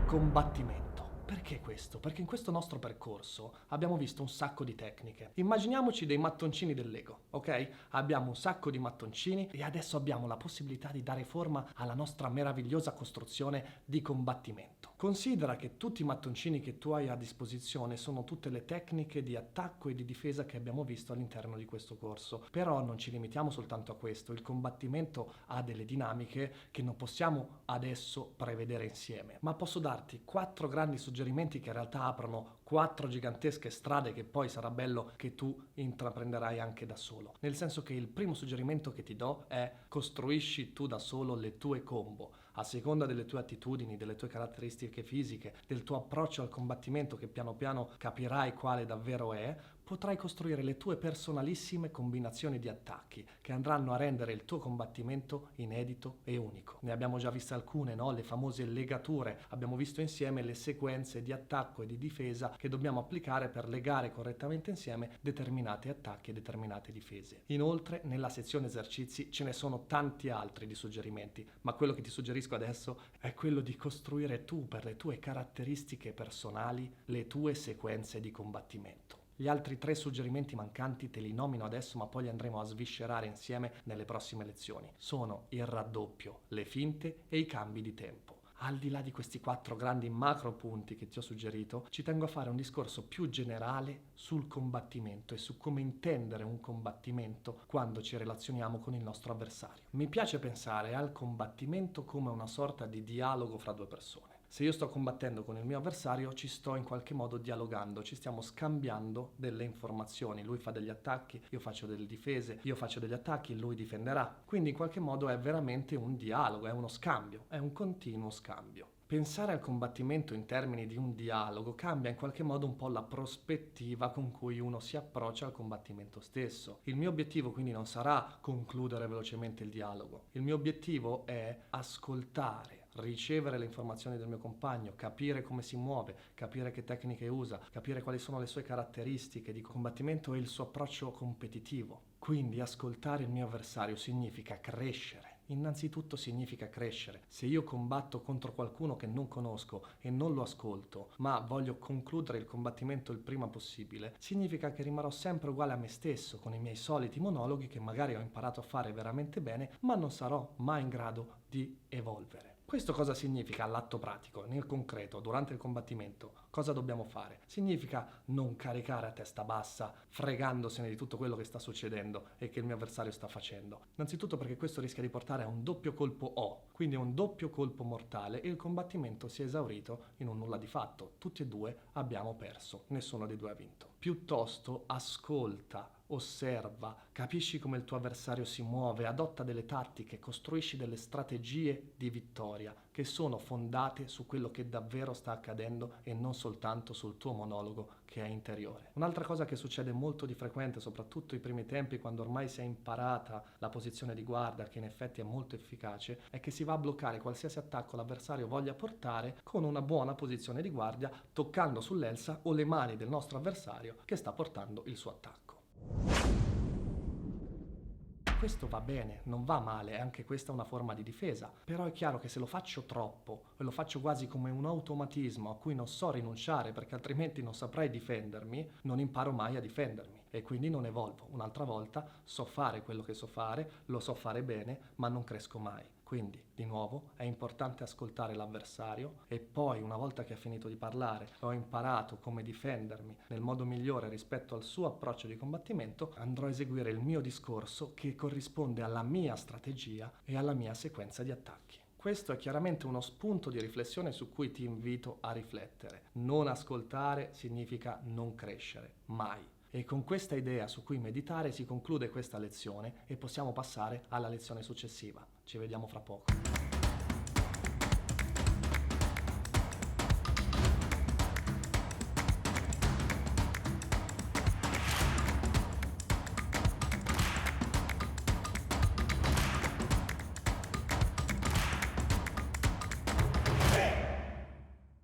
Combattimento. Perché questo? Perché in questo nostro percorso abbiamo visto un sacco di tecniche. Immaginiamoci dei mattoncini del Lego, ok? Abbiamo un sacco di mattoncini e adesso abbiamo la possibilità di dare forma alla nostra meravigliosa costruzione di combattimento. Considera che tutti i mattoncini che tu hai a disposizione sono tutte le tecniche di attacco e di difesa che abbiamo visto all'interno di questo corso. Però non ci limitiamo soltanto a questo, il combattimento ha delle dinamiche che non possiamo adesso prevedere insieme, ma posso darti 4 grandi suggerimenti che in realtà aprono 4 gigantesche strade che poi sarà bello che tu intraprenderai anche da solo. Nel senso che il primo suggerimento che ti do è: costruisci tu da solo le tue combo. A seconda delle tue attitudini, delle tue caratteristiche fisiche, del tuo approccio al combattimento, che piano piano capirai quale davvero è, potrai costruire le tue personalissime combinazioni di attacchi che andranno a rendere il tuo combattimento inedito e unico. Ne abbiamo già viste alcune, no? Le famose legature. Abbiamo visto insieme le sequenze di attacco e di difesa che dobbiamo applicare per legare correttamente insieme determinati attacchi e determinate difese. Inoltre, nella sezione esercizi ce ne sono tanti altri di suggerimenti, ma quello che ti suggerisco adesso è quello di costruire tu, per le tue caratteristiche personali, le tue sequenze di combattimento. Gli altri 3 suggerimenti mancanti te li nomino adesso, ma poi li andremo a sviscerare insieme nelle prossime lezioni. Sono il raddoppio, le finte e i cambi di tempo. Al di là di questi 4 grandi macro punti che ti ho suggerito, ci tengo a fare un discorso più generale sul combattimento e su come intendere un combattimento quando ci relazioniamo con il nostro avversario. Mi piace pensare al combattimento come una sorta di dialogo fra 2 persone. Se io sto combattendo con il mio avversario, ci sto in qualche modo dialogando, ci stiamo scambiando delle informazioni. Lui fa degli attacchi, io faccio delle difese, io faccio degli attacchi, lui difenderà. Quindi in qualche modo è veramente un dialogo, è uno scambio, è un continuo scambio. Pensare al combattimento in termini di un dialogo cambia in qualche modo un po' la prospettiva con cui uno si approccia al combattimento stesso. Il mio obiettivo quindi non sarà concludere velocemente il dialogo. Il mio obiettivo è ascoltare, ricevere le informazioni del mio compagno, capire come si muove, capire che tecniche usa, capire quali sono le sue caratteristiche di combattimento e il suo approccio competitivo. Quindi ascoltare il mio avversario significa crescere. Innanzitutto significa crescere. Se io combatto contro qualcuno che non conosco e non lo ascolto, ma voglio concludere il combattimento il prima possibile, significa che rimarrò sempre uguale a me stesso, con i miei soliti monologhi che magari ho imparato a fare veramente bene, ma non sarò mai in grado di evolvere. Questo cosa significa all'atto pratico, nel concreto, durante il combattimento? Cosa dobbiamo fare? Significa non caricare a testa bassa, fregandosene di tutto quello che sta succedendo e che il mio avversario sta facendo. Innanzitutto perché questo rischia di portare a un doppio colpo O, quindi a un doppio colpo mortale, e il combattimento si è esaurito in un nulla di fatto. Tutti e due abbiamo perso, nessuno dei due ha vinto. Piuttosto ascolta, osserva, capisci come il tuo avversario si muove, adotta delle tattiche, costruisci delle strategie di vittoria che sono fondate su quello che davvero sta accadendo e non soltanto sul tuo monologo che è interiore. Un'altra cosa che succede molto di frequente, soprattutto ai primi tempi, quando ormai si è imparata la posizione di guardia, che in effetti è molto efficace, è che si va a bloccare qualsiasi attacco l'avversario voglia portare con una buona posizione di guardia, toccando sull'elsa o le mani del nostro avversario che sta portando il suo attacco. Questo va bene, non va male, anche questa è una forma di difesa, però è chiaro che se lo faccio troppo e lo faccio quasi come un automatismo a cui non so rinunciare perché altrimenti non saprei difendermi, non imparo mai a difendermi e quindi non evolvo. Un'altra volta so fare quello che so fare, lo so fare bene, ma non cresco mai. Quindi, di nuovo, è importante ascoltare l'avversario e poi, una volta che ha finito di parlare e ho imparato come difendermi nel modo migliore rispetto al suo approccio di combattimento, andrò a eseguire il mio discorso che corrisponde alla mia strategia e alla mia sequenza di attacchi. Questo è chiaramente uno spunto di riflessione su cui ti invito a riflettere. Non ascoltare significa non crescere, mai. E con questa idea su cui meditare si conclude questa lezione e possiamo passare alla lezione successiva. Ci vediamo fra poco.